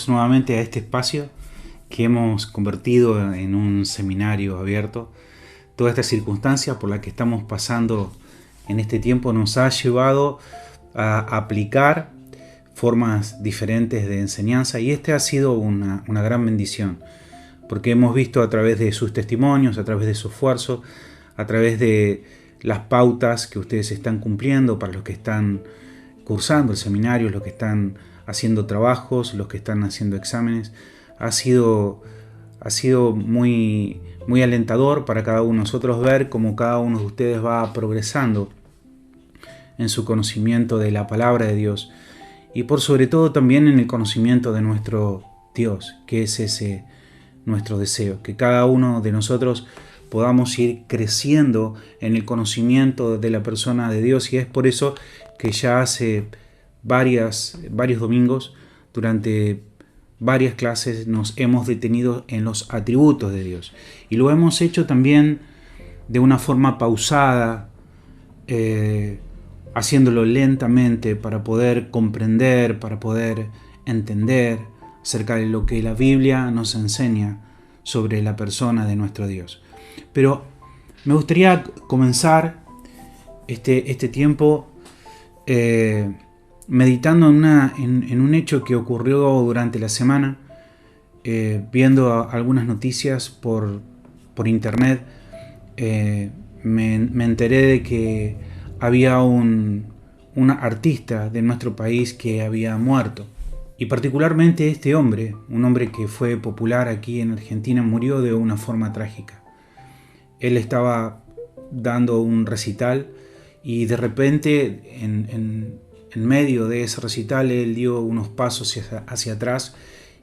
nuevamente a este espacio que hemos convertido en un seminario abierto. Toda esta circunstancia por la que estamos pasando en este tiempo nos ha llevado a aplicar formas diferentes de enseñanza, y este ha sido una gran bendición, porque hemos visto a través de sus testimonios, a través de su esfuerzo, a través de las pautas que ustedes están cumpliendo para los que están cursando el seminario, los que están haciendo trabajos, los que están haciendo exámenes. Ha sido muy alentador para cada uno de nosotros ver cómo cada uno de ustedes va progresando en su conocimiento de la palabra de Dios, y por sobre todo también en el conocimiento de nuestro Dios, que es ese nuestro deseo, que cada uno de nosotros podamos ir creciendo en el conocimiento de la persona de Dios. Y es por eso que ya hace varios domingos, durante varias clases, nos hemos detenido en los atributos de Dios, y lo hemos hecho también de una forma pausada, haciéndolo lentamente para poder comprender, para poder entender acerca de lo que la Biblia nos enseña sobre la persona de nuestro Dios. Pero me gustaría comenzar este tiempo meditando en un hecho que ocurrió durante la semana, viendo algunas noticias por internet. Me enteré de que había un artista de nuestro país que había muerto, y particularmente este hombre, un hombre que fue popular aquí en Argentina, murió de una forma trágica. Él estaba dando un recital y de repente en medio de ese recital él dio unos pasos hacia atrás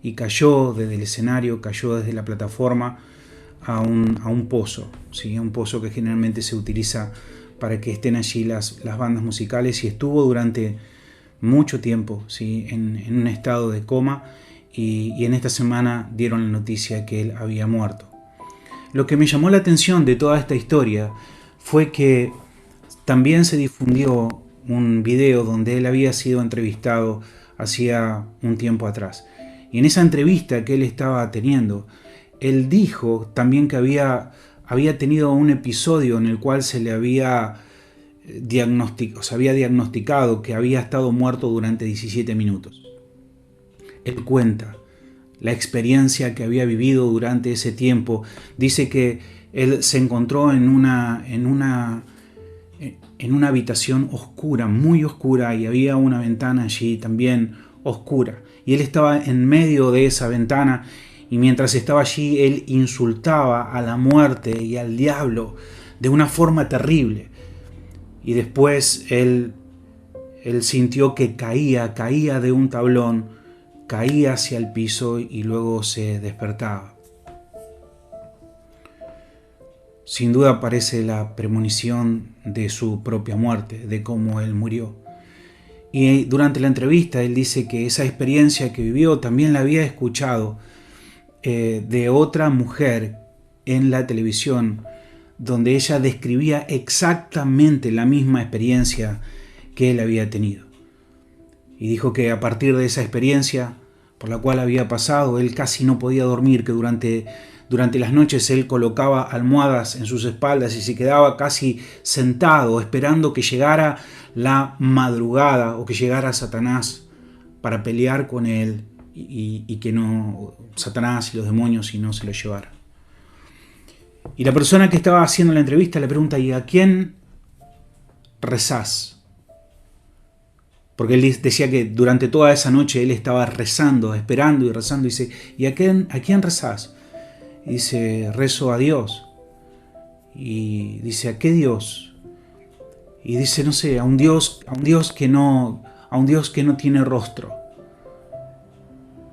y cayó desde el escenario, cayó desde la plataforma a un pozo, ¿sí? Un pozo que generalmente se utiliza para que estén allí las bandas musicales, y estuvo durante mucho tiempo, ¿sí? en un estado de coma, y en esta semana dieron la noticia que él había muerto. Lo que me llamó la atención de toda esta historia fue que también se difundió un video donde él había sido entrevistado hacía un tiempo atrás. Y en esa entrevista que él estaba teniendo, él dijo también que había tenido un episodio en el cual se le había diagnosticado que había estado muerto durante 17 minutos. Él cuenta la experiencia que había vivido durante ese tiempo. Dice que él se encontró en una habitación oscura, muy oscura, y había una ventana allí también oscura. Y él estaba en medio de esa ventana, y mientras estaba allí, él insultaba a la muerte y al diablo de una forma terrible. Y después él sintió que caía de un tablón, caía hacia el piso y luego se despertaba. Sin duda parece la premonición de su propia muerte, de cómo él murió. Y durante la entrevista él dice que esa experiencia que vivió también la había escuchado de otra mujer en la televisión, donde ella describía exactamente la misma experiencia que él había tenido. Y dijo que a partir de esa experiencia por la cual había pasado, él casi no podía dormir, que durante las noches él colocaba almohadas en sus espaldas y se quedaba casi sentado esperando que llegara la madrugada o que llegara Satanás para pelear con él, y que no, Satanás y los demonios, y no se lo llevaran. Y la persona que estaba haciendo la entrevista le pregunta: ¿y a quién rezás? Porque él decía que durante toda esa noche él estaba rezando, esperando y rezando. Y dice: ¿y a quién rezás? Y dice: rezo a Dios. Y dice: ¿a qué Dios? Y dice: no sé, a un Dios que no tiene rostro.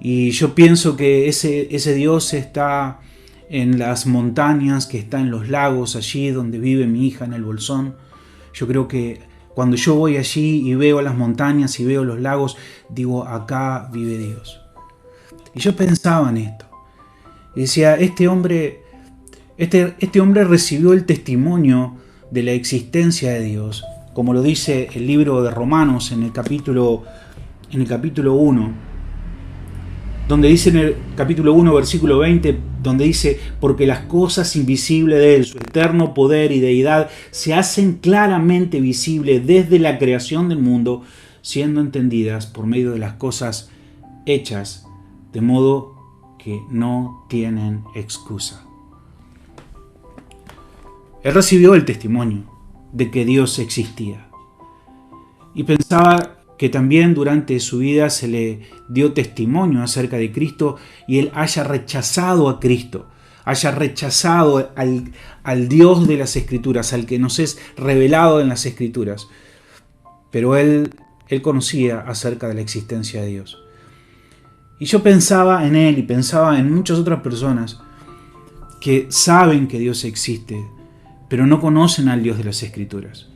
Y yo pienso que ese Dios está en las montañas, que está en los lagos, allí donde vive mi hija, en el Bolsón. Yo creo que cuando yo voy allí y veo las montañas y veo los lagos, digo: acá vive Dios. Y yo pensaba en esto. Y decía: este hombre recibió el testimonio de la existencia de Dios, como lo dice el libro de Romanos en el capítulo 1. donde dice en el capítulo 1, versículo 20, donde dice, porque las cosas invisibles de Él, su eterno poder y deidad, se hacen claramente visibles desde la creación del mundo, siendo entendidas por medio de las cosas hechas, de modo que no tienen excusa. Él recibió el testimonio de que Dios existía y pensaba que también durante su vida se le dio testimonio acerca de Cristo y él haya rechazado a Cristo, haya rechazado al Dios de las Escrituras, al que nos es revelado en las Escrituras. Pero él conocía acerca de la existencia de Dios. Y yo pensaba en él y pensaba en muchas otras personas que saben que Dios existe, pero no conocen al Dios de las Escrituras.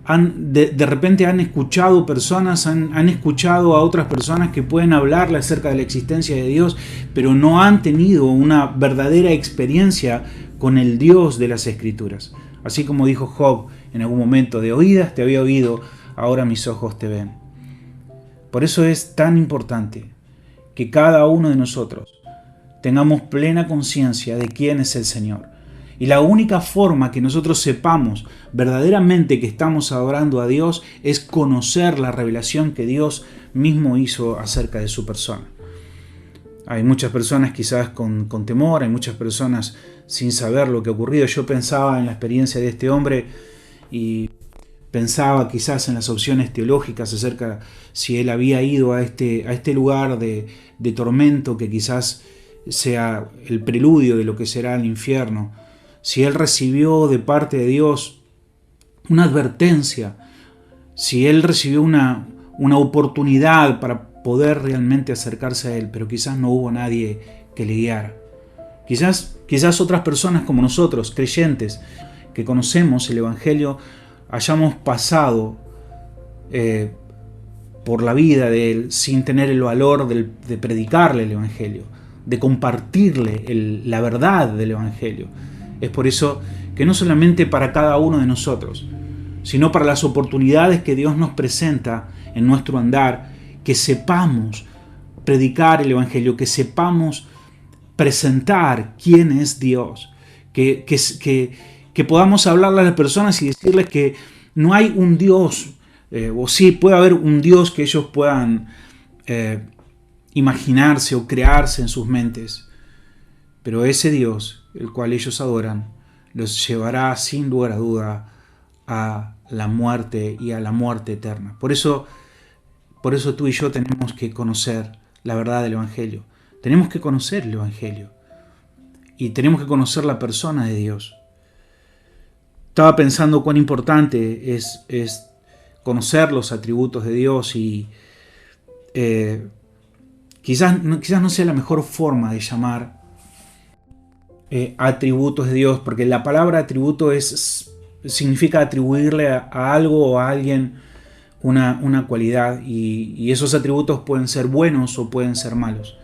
De repente han escuchado personas, han escuchado a otras personas que pueden hablarle acerca de la existencia de Dios, pero no han tenido una verdadera experiencia con el Dios de las Escrituras. Así como dijo Job en algún momento, de oídas te había oído, ahora mis ojos te ven. Por eso es tan importante que cada uno de nosotros tengamos plena conciencia de quién es el Señor. Y la única forma que nosotros sepamos verdaderamente que estamos adorando a Dios es conocer la revelación que Dios mismo hizo acerca de su persona. Hay muchas personas quizás con temor, hay muchas personas sin saber lo que ha ocurrido. Yo pensaba en la experiencia de este hombre y pensaba quizás en las opciones teológicas acerca si él había ido a este lugar de tormento que quizás sea el preludio de lo que será el infierno. Si él recibió de parte de Dios una advertencia, si él recibió una oportunidad para poder realmente acercarse a él, pero quizás no hubo nadie que le guiara. Quizás otras personas como nosotros, creyentes, que conocemos el Evangelio, hayamos pasado por la vida de él sin tener el valor de predicarle el Evangelio, de compartirle la verdad del Evangelio. Es por eso que no solamente para cada uno de nosotros, sino para las oportunidades que Dios nos presenta en nuestro andar, que sepamos predicar el Evangelio, que sepamos presentar quién es Dios, que podamos hablarle a las personas y decirles que no hay un Dios, o sí puede haber un Dios que ellos puedan imaginarse o crearse en sus mentes, pero ese Dios, el cual ellos adoran, los llevará sin lugar a duda a la muerte y a la muerte eterna. Por eso tú y yo tenemos que conocer la verdad del Evangelio. Tenemos que conocer el Evangelio y tenemos que conocer la persona de Dios. Estaba pensando cuán importante es conocer los atributos de Dios y quizás no sea la mejor forma de llamar atributos de Dios, porque la palabra atributo significa atribuirle a algo o a alguien una cualidad, y esos atributos pueden ser buenos o pueden ser malos.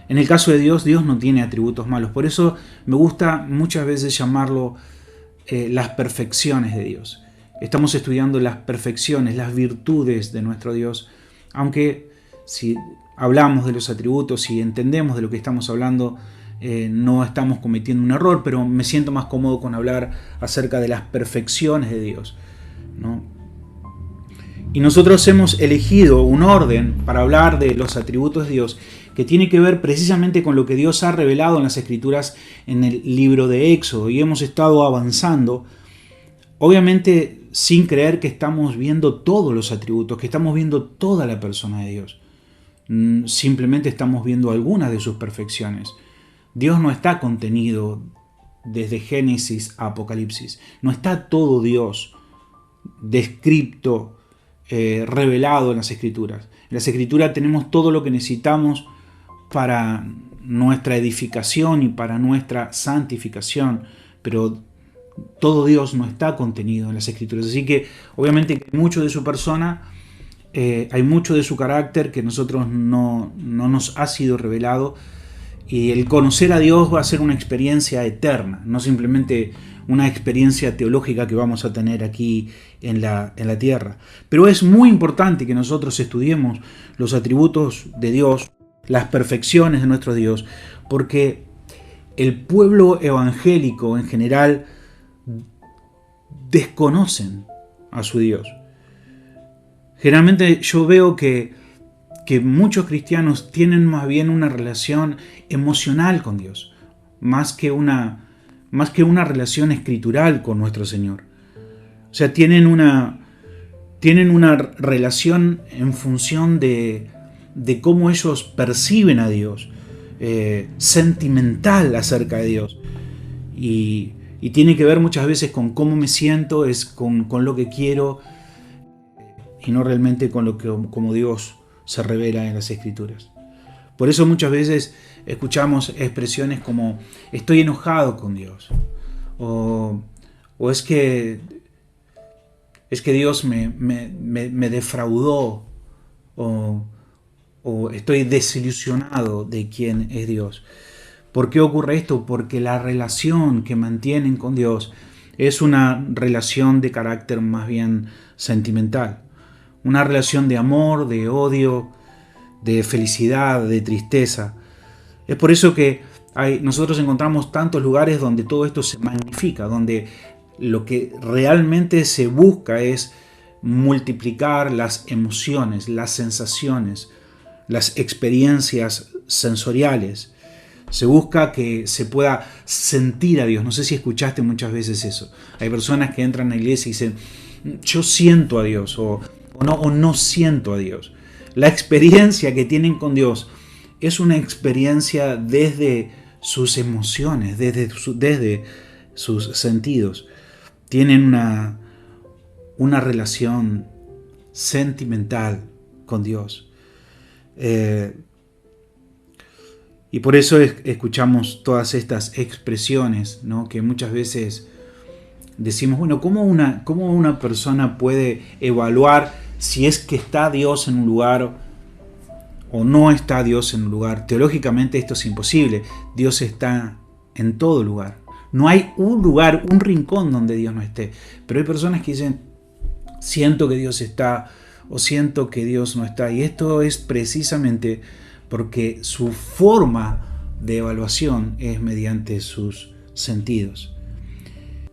En el caso de Dios, Dios no tiene atributos malos. Por eso me gusta muchas veces llamarlo las perfecciones de Dios. Estamos estudiando las perfecciones, las virtudes de nuestro Dios, aunque si hablamos de los atributos y entendemos de lo que estamos hablando, no estamos cometiendo un error, pero me siento más cómodo con hablar acerca de las perfecciones de Dios, ¿no? Y nosotros hemos elegido un orden para hablar de los atributos de Dios que tiene que ver precisamente con lo que Dios ha revelado en las Escrituras en el libro de Éxodo, y hemos estado avanzando, obviamente sin creer que estamos viendo todos los atributos, que estamos viendo toda la persona de Dios. Simplemente estamos viendo algunas de sus perfecciones. Dios no está contenido desde Génesis a Apocalipsis. No está todo Dios descrito, revelado en las Escrituras. En las Escrituras tenemos todo lo que necesitamos para nuestra edificación y para nuestra santificación, pero todo Dios no está contenido en las Escrituras. Así que obviamente hay mucho de su persona, hay mucho de su carácter que nosotros no nos ha sido revelado, Y el conocer a Dios va a ser una experiencia eterna, no simplemente una experiencia teológica que vamos a tener aquí en la tierra. Pero es muy importante que nosotros estudiemos los atributos de Dios, las perfecciones de nuestro Dios, porque el pueblo evangélico en general desconocen a su Dios. Generalmente yo veo que muchos cristianos tienen más bien una relación emocional con Dios, más que una relación escritural con nuestro Señor. O sea, tienen una relación en función de cómo ellos perciben a Dios, sentimental acerca de Dios. Y tiene que ver muchas veces con cómo me siento, es con lo que quiero, y no realmente con lo que como Dios se revela en las Escrituras. Por eso muchas veces escuchamos expresiones como estoy enojado con Dios, o es que Dios me defraudó, o estoy desilusionado de quién es Dios. ¿Por qué ocurre esto? Porque la relación que mantienen con Dios es una relación de carácter más bien sentimental. Una relación de amor, de odio, de felicidad, de tristeza. Es por eso que nosotros encontramos tantos lugares donde todo esto se magnifica, donde lo que realmente se busca es multiplicar las emociones, las sensaciones, las experiencias sensoriales. Se busca que se pueda sentir a Dios. No sé si escuchaste muchas veces eso. Hay personas que entran a la iglesia y dicen, yo siento a Dios, o no siento a Dios. La experiencia que tienen con Dios es una experiencia desde sus emociones, desde sus sentidos. Tienen una relación sentimental con Dios. Y por eso escuchamos todas estas expresiones, ¿no? Que muchas veces decimos, bueno, ¿cómo una persona puede evaluar si es que está Dios en un lugar o no está Dios en un lugar? Teológicamente esto es imposible. Dios está en todo lugar. No hay un lugar, un rincón donde Dios no esté. Pero hay personas que dicen, siento que Dios está o siento que Dios no está. Y esto es precisamente porque su forma de evaluación es mediante sus sentidos.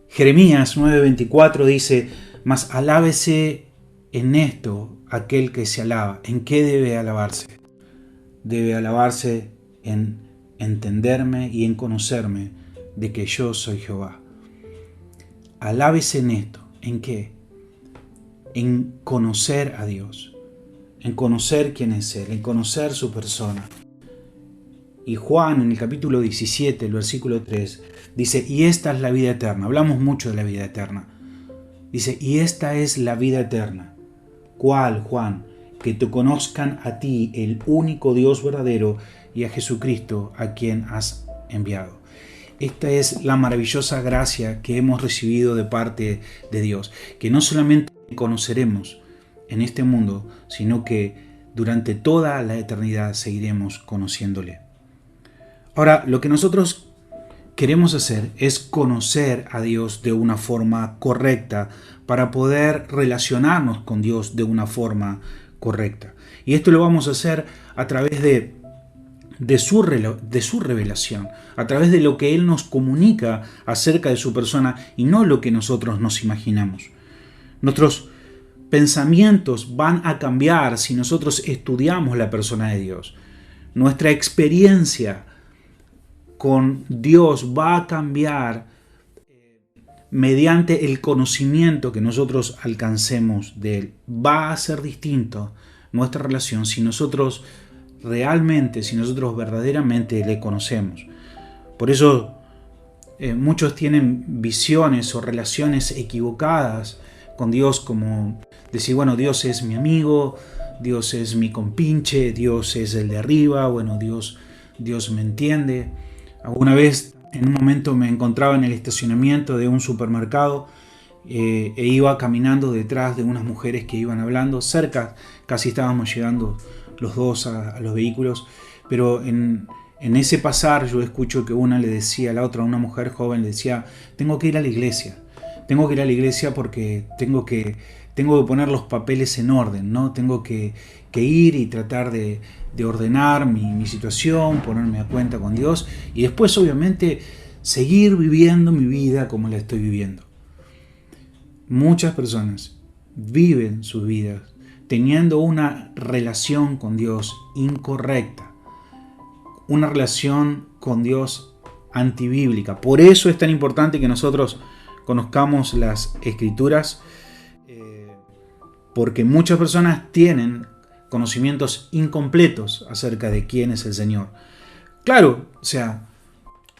Jeremías 9:24 dice, mas alábese en esto aquel que se alaba. ¿En qué debe alabarse? Debe alabarse en entenderme y en conocerme de que yo soy Jehová. Alábese en esto. ¿En qué? En conocer a Dios, en conocer quién es Él, en conocer su persona. Y Juan en el capítulo 17, el versículo 3, dice, y esta es la vida eterna. Hablamos mucho de la vida eterna. Dice, y esta es la vida eterna. ¿Cuál, Juan? Que te conozcan a ti, el único Dios verdadero, y a Jesucristo, a quien has enviado. Esta es la maravillosa gracia que hemos recibido de parte de Dios, que no solamente conoceremos en este mundo, sino que durante toda la eternidad seguiremos conociéndole. Ahora, lo que nosotros queremos hacer es conocer a Dios de una forma correcta para poder relacionarnos con Dios de una forma correcta. Y esto lo vamos a hacer a través de su revelación, a través de lo que Él nos comunica acerca de su persona y no lo que nosotros nos imaginamos. Nuestros pensamientos van a cambiar si nosotros estudiamos la persona de Dios. Nuestra experiencia con Dios va a cambiar mediante el conocimiento que nosotros alcancemos de Él. Va a ser distinto nuestra relación si nosotros verdaderamente le conocemos. Por eso muchos tienen visiones o relaciones equivocadas con Dios, como decir, bueno, Dios es mi amigo, Dios es mi compinche, Dios es el de arriba, bueno, Dios me entiende. Alguna vez, en un momento, me encontraba en el estacionamiento de un supermercado e iba caminando detrás de unas mujeres que iban hablando, cerca, casi estábamos llegando los dos a los vehículos, pero en En ese pasar yo escucho que una le decía a la otra, una mujer joven le decía, tengo que ir a la iglesia, tengo que ir a la iglesia porque tengo que poner los papeles en orden, ¿no? Tengo que ir y tratar de ordenar mi situación, ponerme a cuenta con Dios y después obviamente seguir viviendo mi vida como la estoy viviendo. Muchas personas viven sus vidas teniendo una relación con Dios incorrecta, una relación con Dios antibíblica. Por eso es tan importante que nosotros conozcamos las Escrituras, porque muchas personas tienen conocimientos incompletos acerca de quién es el Señor. Claro, o sea,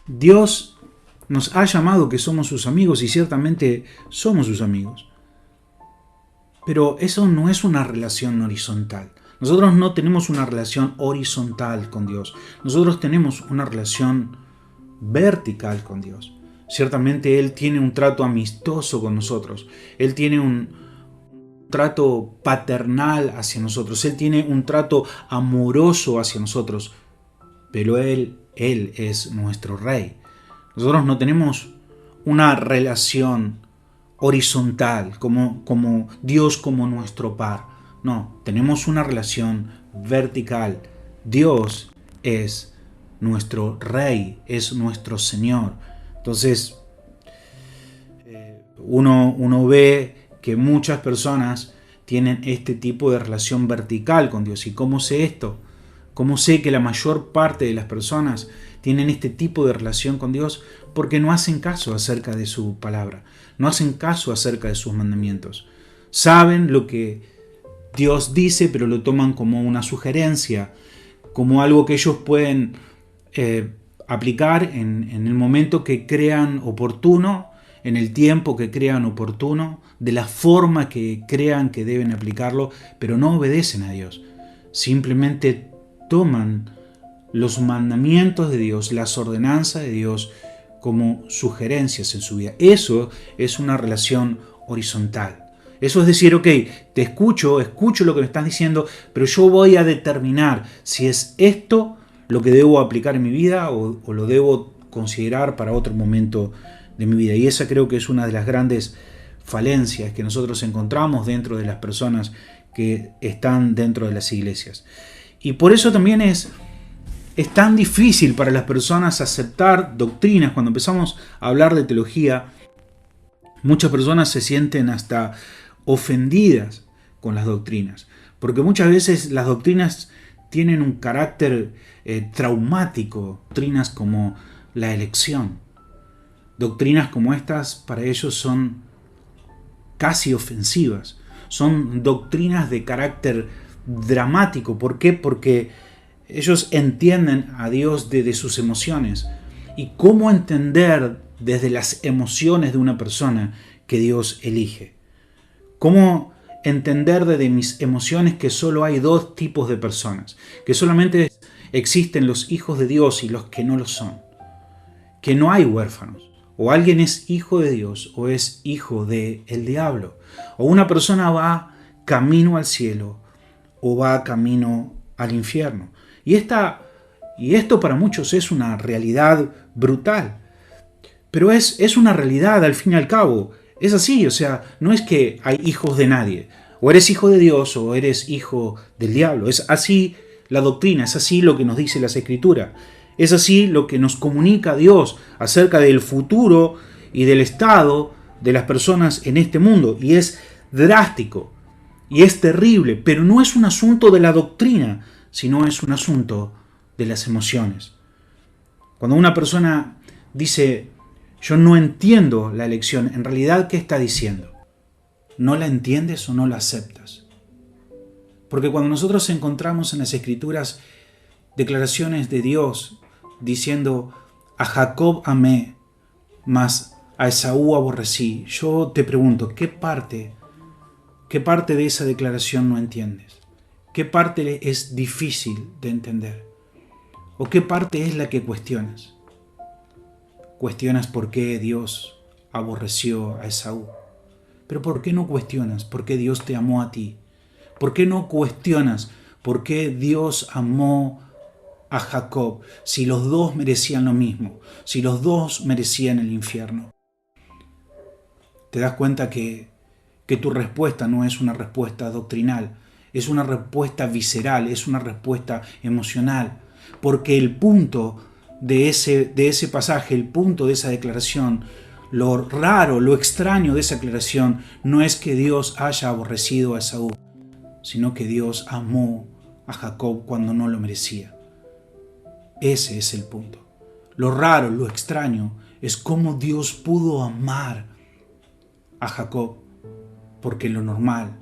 Dios nos ha llamado que somos sus amigos y ciertamente somos sus amigos. Pero eso no es una relación horizontal. Nosotros no tenemos una relación horizontal con Dios. Nosotros tenemos una relación vertical con Dios. Ciertamente Él tiene un trato amistoso con nosotros. Él tiene un trato paternal hacia nosotros. Él tiene un trato amoroso hacia nosotros. Pero Él es nuestro Rey. Nosotros no tenemos una relación horizontal, como Dios como nuestro par. No, tenemos una relación vertical. Dios es nuestro Rey, es nuestro Señor. Entonces, uno ve que muchas personas tienen este tipo de relación vertical con Dios. ¿Y cómo sé esto? ¿Cómo sé que la mayor parte de las personas tienen este tipo de relación con Dios? Porque no hacen caso acerca de su palabra, no hacen caso acerca de sus mandamientos. Saben lo que Dios dice, pero lo toman como una sugerencia, como algo que ellos pueden aplicar en el momento que crean oportuno, en el tiempo que crean oportuno, de la forma que crean que deben aplicarlo, pero no obedecen a Dios. Simplemente toman los mandamientos de Dios, las ordenanzas de Dios como sugerencias en su vida. Eso es una relación horizontal. Eso es decir, ok, te escucho lo que me estás diciendo, pero yo voy a determinar si es esto lo que debo aplicar en mi vida o lo debo considerar para otro momento de mi vida. Y esa creo que es una de las grandes falencias que nosotros encontramos dentro de las personas que están dentro de las iglesias. Y por eso también es tan difícil para las personas aceptar doctrinas. Cuando empezamos a hablar de teología, muchas personas se sienten hasta ofendidas con las doctrinas, porque muchas veces las doctrinas tienen un carácter traumático. Doctrinas como la elección, doctrinas como estas para ellos son casi ofensivas, son doctrinas de carácter dramático. ¿Por qué? Porque ellos entienden a Dios desde sus emociones. ¿Y cómo entender desde las emociones de una persona que Dios elige? ¿Cómo entender desde mis emociones que solo hay dos tipos de personas? Que solamente existen los hijos de Dios y los que no lo son. Que no hay huérfanos. O alguien es hijo de Dios o es hijo del diablo. O una persona va camino al cielo o va camino al infierno. Y esto para muchos es una realidad brutal. Pero es una realidad al fin y al cabo. Es así, o sea, no es que hay hijos de nadie. O eres hijo de Dios o eres hijo del diablo. Es así la doctrina, es así lo que nos dice las Escrituras. Es así lo que nos comunica Dios acerca del futuro y del estado de las personas en este mundo. Y es drástico y es terrible, pero no es un asunto de la doctrina, sino es un asunto de las emociones. Cuando una persona dice, yo no entiendo la elección, en realidad, ¿qué está diciendo? ¿No la entiendes o no la aceptas? Porque cuando nosotros encontramos en las Escrituras declaraciones de Dios diciendo, a Jacob amé, mas a Esaú aborrecí, yo te pregunto, ¿qué parte de esa declaración no entiendes? ¿Qué parte es difícil de entender? ¿O qué parte es la que cuestionas? Cuestionas por qué Dios aborreció a Esaú. Pero ¿por qué no cuestionas por qué Dios te amó a ti? ¿Por qué no cuestionas por qué Dios amó a Jacob si los dos merecían lo mismo, si los dos merecían el infierno? Te das cuenta que tu respuesta no es una respuesta doctrinal, es una respuesta visceral, es una respuesta emocional, porque el punto de ese pasaje, el punto de esa declaración, lo raro, lo extraño de esa declaración, no es que Dios haya aborrecido a Esaú, sino que Dios amó a Jacob cuando no lo merecía. Ese es el punto. Lo raro, lo extraño, es cómo Dios pudo amar a Jacob, porque lo normal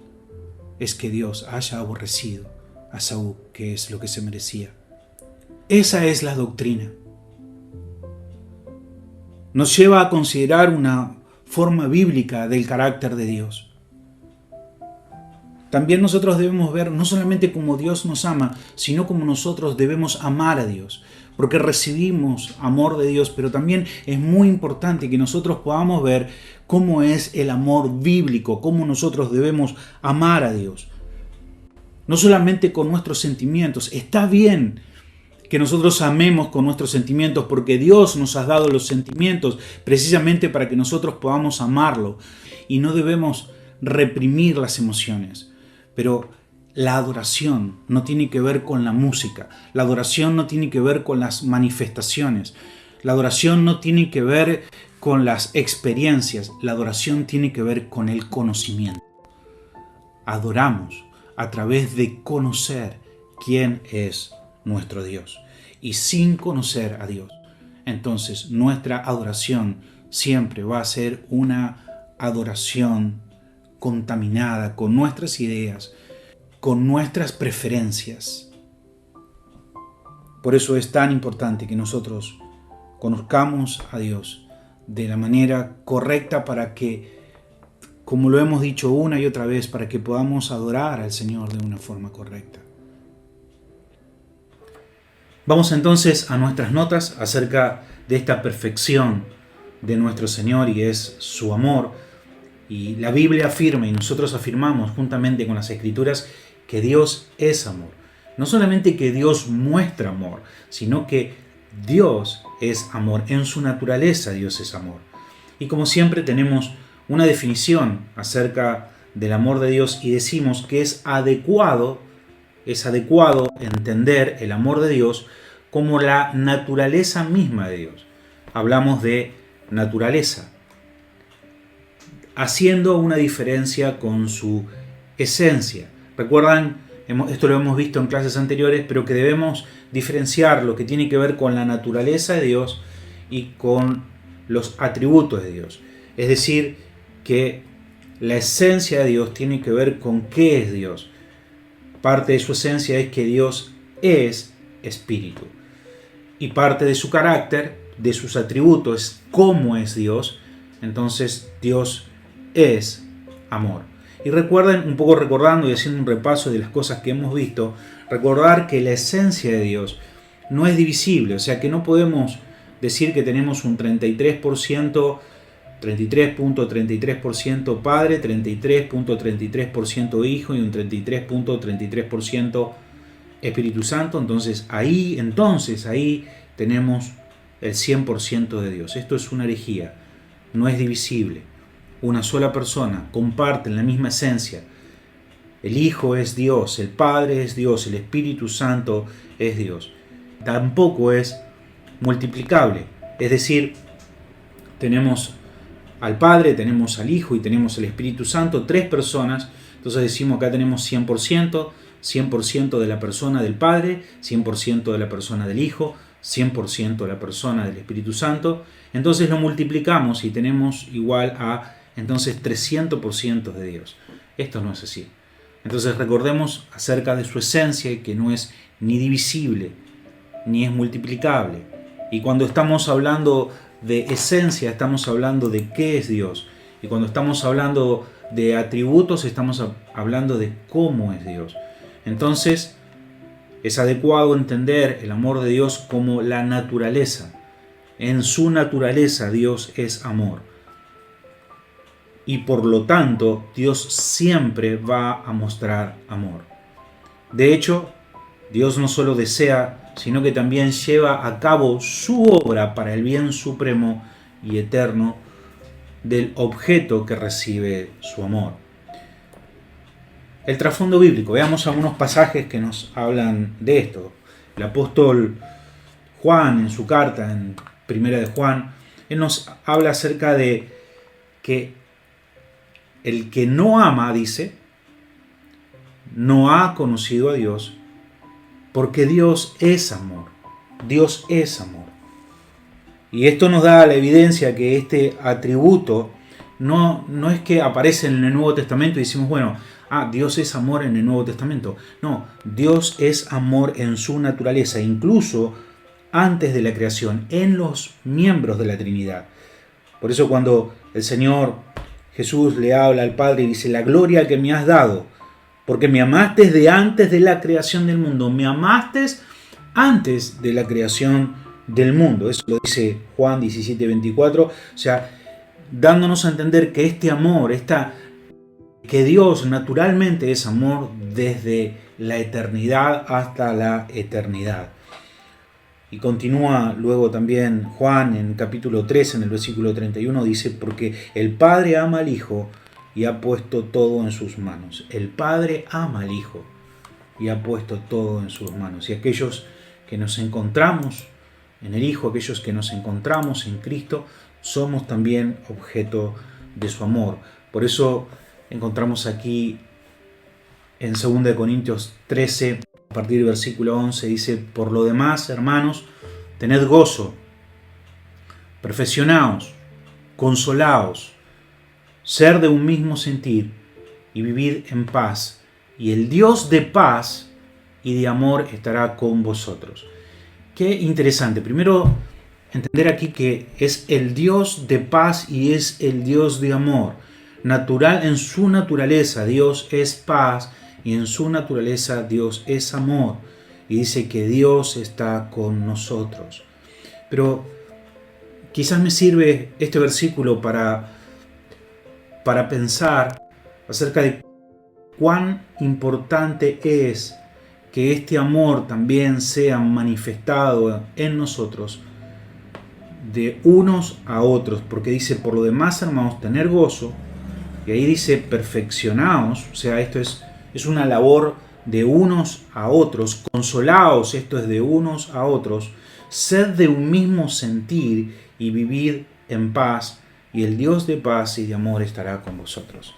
es que Dios haya aborrecido a Esaú, que es lo que se merecía. Esa es la doctrina. Nos lleva a considerar una forma bíblica del carácter de Dios. También nosotros debemos ver no solamente cómo Dios nos ama, sino cómo nosotros debemos amar a Dios, porque recibimos amor de Dios, pero también es muy importante que nosotros podamos ver cómo es el amor bíblico, cómo nosotros debemos amar a Dios. No solamente con nuestros sentimientos, está bien que nosotros amemos con nuestros sentimientos, porque Dios nos ha dado los sentimientos precisamente para que nosotros podamos amarlo, y no debemos reprimir las emociones. Pero la adoración no tiene que ver con la música, la adoración no tiene que ver con las manifestaciones, la adoración no tiene que ver con las experiencias, la adoración tiene que ver con el conocimiento. Adoramos a través de conocer quién es nuestro Dios. Y sin conocer a Dios, entonces nuestra adoración siempre va a ser una adoración contaminada con nuestras ideas, con nuestras preferencias. Por eso es tan importante que nosotros conozcamos a Dios de la manera correcta para que, como lo hemos dicho una y otra vez, para que podamos adorar al Señor de una forma correcta. Vamos entonces a nuestras notas acerca de esta perfección de nuestro Señor, y es su amor. Y la Biblia afirma, y nosotros afirmamos juntamente con las Escrituras, que Dios es amor. No solamente que Dios muestra amor, sino que Dios es amor. En su naturaleza Dios es amor. Y como siempre tenemos una definición acerca del amor de Dios, y decimos que es adecuado entender el amor de Dios como la naturaleza misma de Dios. Hablamos de naturaleza, haciendo una diferencia con su esencia. Recuerdan, esto lo hemos visto en clases anteriores, pero que debemos diferenciar lo que tiene que ver con la naturaleza de Dios y con los atributos de Dios. Es decir, que la esencia de Dios tiene que ver con qué es Dios. Parte de su esencia es que Dios es espíritu. Y parte de su carácter, de sus atributos, es cómo es Dios. Entonces Dios es amor. Y recuerden, un poco recordando y haciendo un repaso de las cosas que hemos visto, recordar que la esencia de Dios no es divisible, o sea que no podemos decir que tenemos un 33%, 33.33% Padre, 33.33% Hijo y un 33.33% Espíritu Santo. Entonces ahí tenemos el 100% de Dios. Esto es una herejía, no es divisible. Una sola persona, comparten la misma esencia. El Hijo es Dios, el Padre es Dios, el Espíritu Santo es Dios. Tampoco es multiplicable, es decir, tenemos al Padre, tenemos al Hijo y tenemos al Espíritu Santo, tres personas. Entonces decimos acá tenemos 100%, 100% de la persona del Padre, 100% de la persona del Hijo, 100% de la persona del Espíritu Santo. Entonces lo multiplicamos y tenemos igual a entonces 300% de Dios. Esto no es así. Entonces recordemos acerca de su esencia, que no es ni divisible ni es multiplicable. Y cuando estamos hablando de esencia, estamos hablando de qué es Dios. Y cuando estamos hablando de atributos, estamos hablando de cómo es Dios. Entonces, es adecuado entender el amor de Dios como la naturaleza. En su naturaleza, Dios es amor. Y por lo tanto, Dios siempre va a mostrar amor. De hecho, Dios no solo desea, sino que también lleva a cabo su obra para el bien supremo y eterno del objeto que recibe su amor. El trasfondo bíblico. Veamos algunos pasajes que nos hablan de esto. El apóstol Juan, en su carta, en Primera de Juan, él nos habla acerca de que el que no ama, dice, no ha conocido a Dios, porque Dios es amor. Dios es amor. Y esto nos da la evidencia que este atributo no es que aparece en el Nuevo Testamento y decimos, bueno, Dios es amor en el Nuevo Testamento. No, Dios es amor en su naturaleza, incluso antes de la creación, en los miembros de la Trinidad. Por eso cuando el Señor Jesús le habla al Padre y dice, la gloria que me has dado, porque me amaste desde antes de la creación del mundo, me amaste antes de la creación del mundo. Eso lo dice Juan 17:24, o sea, dándonos a entender que este amor, que Dios naturalmente es amor desde la eternidad hasta la eternidad. Y continúa luego también Juan en capítulo 3, en el versículo 31, dice, porque el Padre ama al Hijo y ha puesto todo en sus manos. El Padre ama al Hijo y ha puesto todo en sus manos. Y aquellos que nos encontramos en el Hijo, aquellos que nos encontramos en Cristo, somos también objeto de su amor. Por eso encontramos aquí en 2 Corintios 13, a partir del versículo 11, dice, por lo demás, hermanos, tened gozo, perfeccionaos, consolaos, ser de un mismo sentir y vivir en paz, y el Dios de paz y de amor estará con vosotros. Qué interesante. Primero, entender aquí que es el Dios de paz y es el Dios de amor. Natural, en su naturaleza Dios es paz y en su naturaleza Dios es amor. Y dice que Dios está con nosotros. Pero quizás me sirve este versículo para pensar acerca de cuán importante es que este amor también sea manifestado en nosotros de unos a otros, porque dice, por lo demás, hermanos, tener gozo, y ahí dice, perfeccionaos, o sea, esto es una labor de unos a otros, consolaos, esto es de unos a otros, sed de un mismo sentir y vivid en paz, y el Dios de paz y de amor estará con vosotros.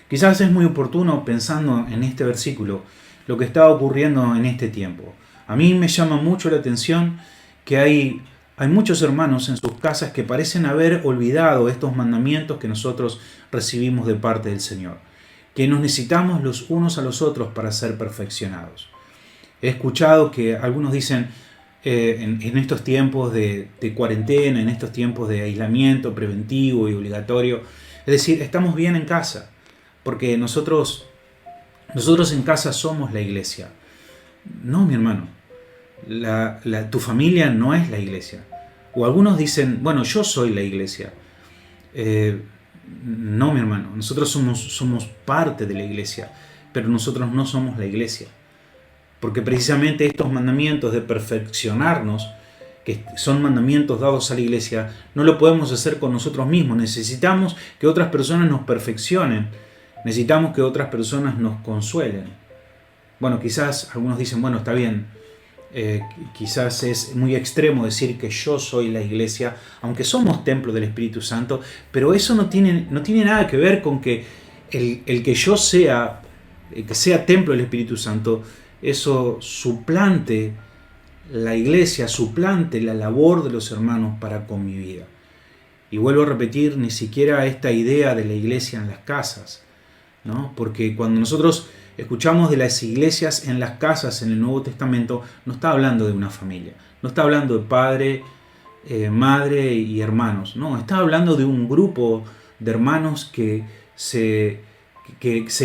Quizás es muy oportuno, pensando en este versículo, lo que está ocurriendo en este tiempo. A mí me llama mucho la atención que hay muchos hermanos en sus casas que parecen haber olvidado estos mandamientos que nosotros recibimos de parte del Señor, que nos necesitamos los unos a los otros para ser perfeccionados. He escuchado que algunos dicen, en estos tiempos de cuarentena, en estos tiempos de aislamiento preventivo y obligatorio, es decir, estamos bien en casa, porque nosotros en casa somos la iglesia. No, mi hermano, tu familia no es la iglesia. O algunos dicen, bueno, yo soy la iglesia. No, mi hermano, nosotros somos parte de la iglesia, pero nosotros no somos la iglesia. Porque precisamente estos mandamientos de perfeccionarnos, que son mandamientos dados a la iglesia, no lo podemos hacer con nosotros mismos. Necesitamos que otras personas nos perfeccionen. Necesitamos que otras personas nos consuelen. Bueno, quizás algunos dicen, bueno, está bien, quizás es muy extremo decir que yo soy la iglesia, aunque somos templo del Espíritu Santo, pero eso no tiene nada que ver con que el que yo sea, que sea templo del Espíritu Santo, eso suplante la iglesia, suplante la labor de los hermanos para con mi vida. Y vuelvo a repetir, ni siquiera esta idea de la iglesia en las casas, ¿no? Porque cuando nosotros escuchamos de las iglesias en las casas en el Nuevo Testamento, no está hablando de una familia, no está hablando de padre, madre y hermanos, no, está hablando de un grupo de hermanos que se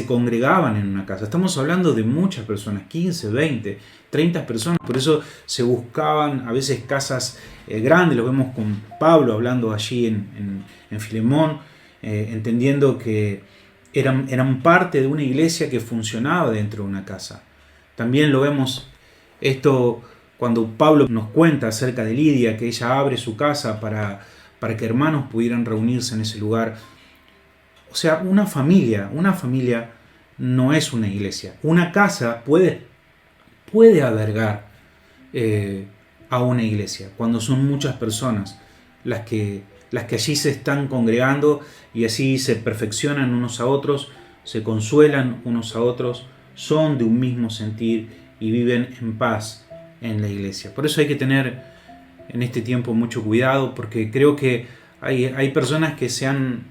congregaban en una casa. Estamos hablando de muchas personas, 15, 20, 30 personas, por eso se buscaban a veces casas grandes, lo vemos con Pablo hablando allí en Filemón, entendiendo que eran parte de una iglesia que funcionaba dentro de una casa. También lo vemos Esto cuando Pablo nos cuenta acerca de Lidia, que ella abre su casa para que hermanos pudieran reunirse en ese lugar. O sea, una familia no es una iglesia. Una casa puede albergar a una iglesia cuando son muchas personas las que allí se están congregando y así se perfeccionan unos a otros, se consuelan unos a otros, son de un mismo sentir y viven en paz en la iglesia. Por eso hay que tener en este tiempo mucho cuidado, porque creo que hay personas que se han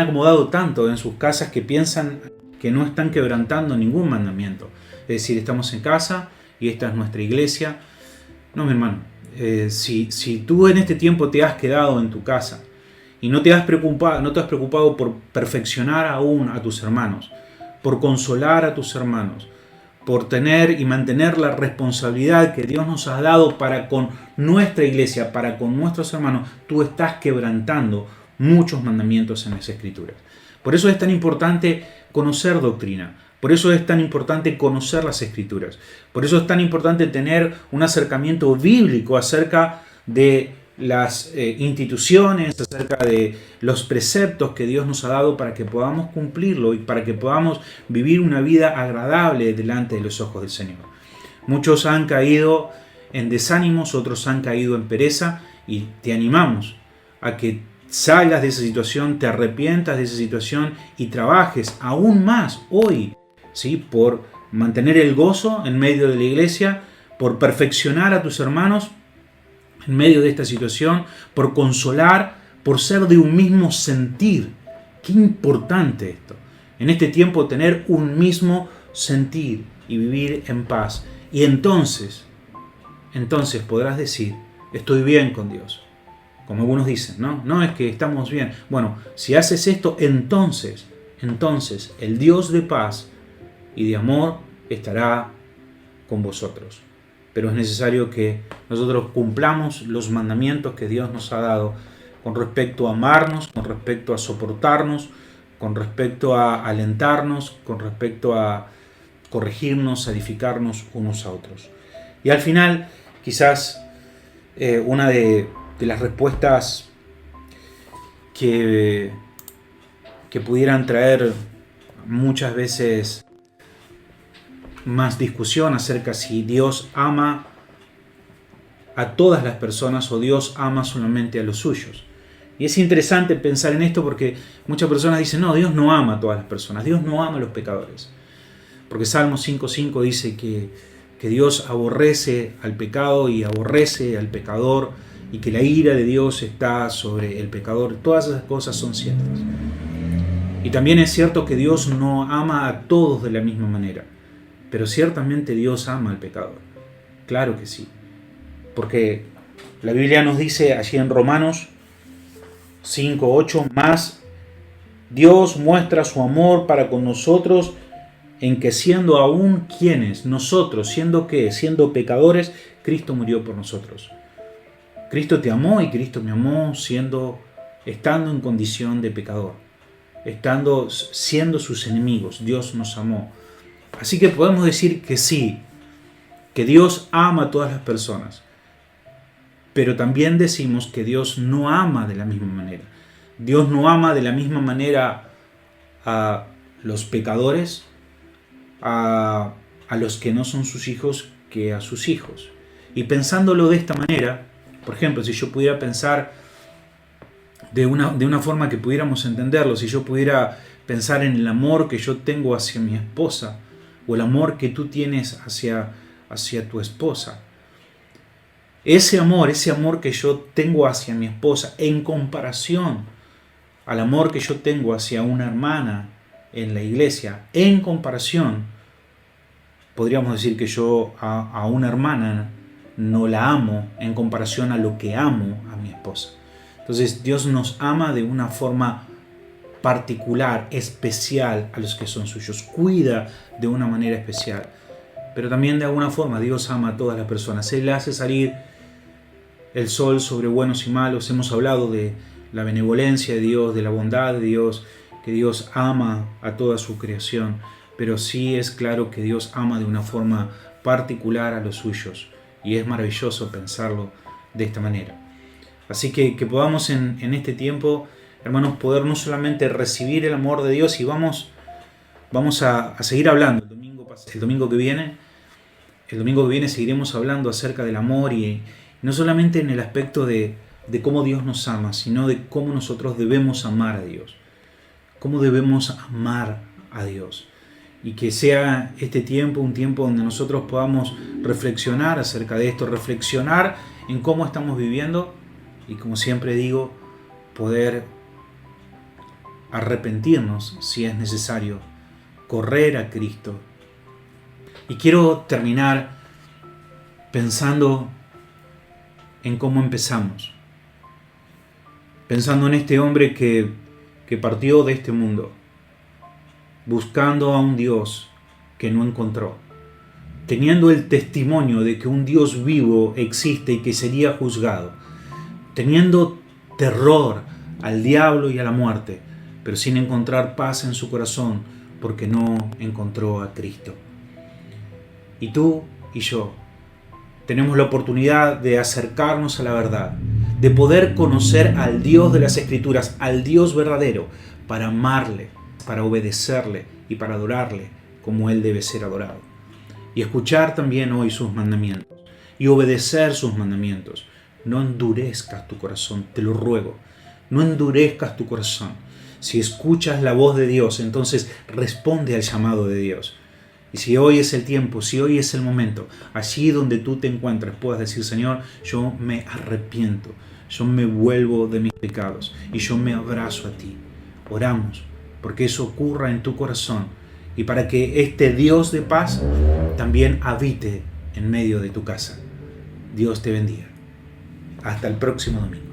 acomodado tanto en sus casas que piensan que no están quebrantando ningún mandamiento. Es decir, estamos en casa y esta es nuestra iglesia. No, mi hermano, si tú en este tiempo te has quedado en tu casa y no te has preocupado por perfeccionar aún a tus hermanos, por consolar a tus hermanos, por tener y mantener la responsabilidad que Dios nos ha dado para con nuestra iglesia, para con nuestros hermanos, tú estás quebrantando muchos mandamientos en las Escrituras. Por eso es tan importante conocer doctrina, por eso es tan importante conocer las Escrituras, por eso es tan importante tener un acercamiento bíblico acerca de las instituciones, acerca de los preceptos que Dios nos ha dado para que podamos cumplirlo y para que podamos vivir una vida agradable delante de los ojos del Señor. Muchos han caído en desánimos, otros han caído en pereza, y te animamos a que salgas de esa situación, te arrepientas de esa situación y trabajes aún más hoy, ¿sí?, por mantener el gozo en medio de la iglesia, por perfeccionar a tus hermanos en medio de esta situación, por consolar, por ser de un mismo sentir. Qué importante esto. En este tiempo tener un mismo sentir y vivir en paz. Y entonces podrás decir, estoy bien con Dios. Como algunos dicen, no es que estamos bien. Bueno, si haces esto, entonces el Dios de paz y de amor estará con vosotros. Pero es necesario que nosotros cumplamos los mandamientos que Dios nos ha dado con respecto a amarnos, con respecto a soportarnos, con respecto a alentarnos, con respecto a corregirnos, a edificarnos unos a otros. Y al final, quizás una de las respuestas que pudieran traer muchas veces más discusión acerca si Dios ama a todas las personas o Dios ama solamente a los suyos. Y es interesante pensar en esto porque muchas personas dicen, no, Dios no ama a todas las personas, Dios no ama a los pecadores. Porque Salmo 5:5 dice que Dios aborrece al pecado y aborrece al pecador, y que la ira de Dios está sobre el pecador. Todas esas cosas son ciertas. Y también es cierto que Dios no ama a todos de la misma manera. Pero ciertamente Dios ama al pecador. Claro que sí. Porque la Biblia nos dice allí en Romanos 5:8, más Dios muestra su amor para con nosotros en que siendo aún quienes, nosotros, siendo pecadores, Cristo murió por nosotros. Cristo te amó y Cristo me amó estando en condición de pecador, siendo sus enemigos. Dios nos amó. Así que podemos decir que sí, que Dios ama a todas las personas, pero también decimos que Dios no ama de la misma manera. Dios no ama de la misma manera a los pecadores, a los que no son sus hijos, que a sus hijos. Y pensándolo de esta manera, por ejemplo, si yo pudiera pensar de una forma que pudiéramos entenderlo, si yo pudiera pensar en el amor que yo tengo hacia mi esposa, o el amor que tú tienes hacia tu esposa. Ese amor que yo tengo hacia mi esposa, en comparación al amor que yo tengo hacia una hermana en la iglesia, en comparación, podríamos decir que yo a una hermana no la amo en comparación a lo que amo a mi esposa. Entonces Dios nos ama de una forma particular, especial a los que son suyos. Cuida de una manera especial. Pero también de alguna forma Dios ama a todas las personas. Él hace salir el sol sobre buenos y malos. Hemos hablado de la benevolencia de Dios, de la bondad de Dios, que Dios ama a toda su creación. Pero sí es claro que Dios ama de una forma particular a los suyos. Y es maravilloso pensarlo de esta manera. Así que podamos en este tiempo, hermanos, poder no solamente recibir el amor de Dios, y vamos a seguir hablando el domingo que viene. El domingo que viene seguiremos hablando acerca del amor, y no solamente en el aspecto de cómo Dios nos ama, sino de cómo nosotros debemos amar a Dios. Cómo debemos amar a Dios. Y que sea este tiempo un tiempo donde nosotros podamos reflexionar acerca de esto, reflexionar en cómo estamos viviendo, y como siempre digo, poder arrepentirnos si es necesario, correr a Cristo. Y quiero terminar pensando en cómo empezamos. Pensando en este hombre que partió de este mundo, buscando a un Dios que no encontró, teniendo el testimonio de que un Dios vivo existe y que sería juzgado, teniendo terror al diablo y a la muerte, pero sin encontrar paz en su corazón porque no encontró a Cristo. Y tú y yo tenemos la oportunidad de acercarnos a la verdad, de poder conocer al Dios de las Escrituras, al Dios verdadero, para amarle, para obedecerle y para adorarle como Él debe ser adorado. Y escuchar también hoy sus mandamientos y obedecer sus mandamientos. No endurezcas tu corazón, te lo ruego. No endurezcas tu corazón. Si escuchas la voz de Dios, entonces responde al llamado de Dios. Y si hoy es el tiempo, si hoy es el momento, allí donde tú te encuentres, puedas decir: Señor, yo me arrepiento, yo me vuelvo de mis pecados y yo me abrazo a ti. Oramos porque eso ocurra en tu corazón y para que este Dios de paz también habite en medio de tu casa. Dios te bendiga. Hasta el próximo domingo.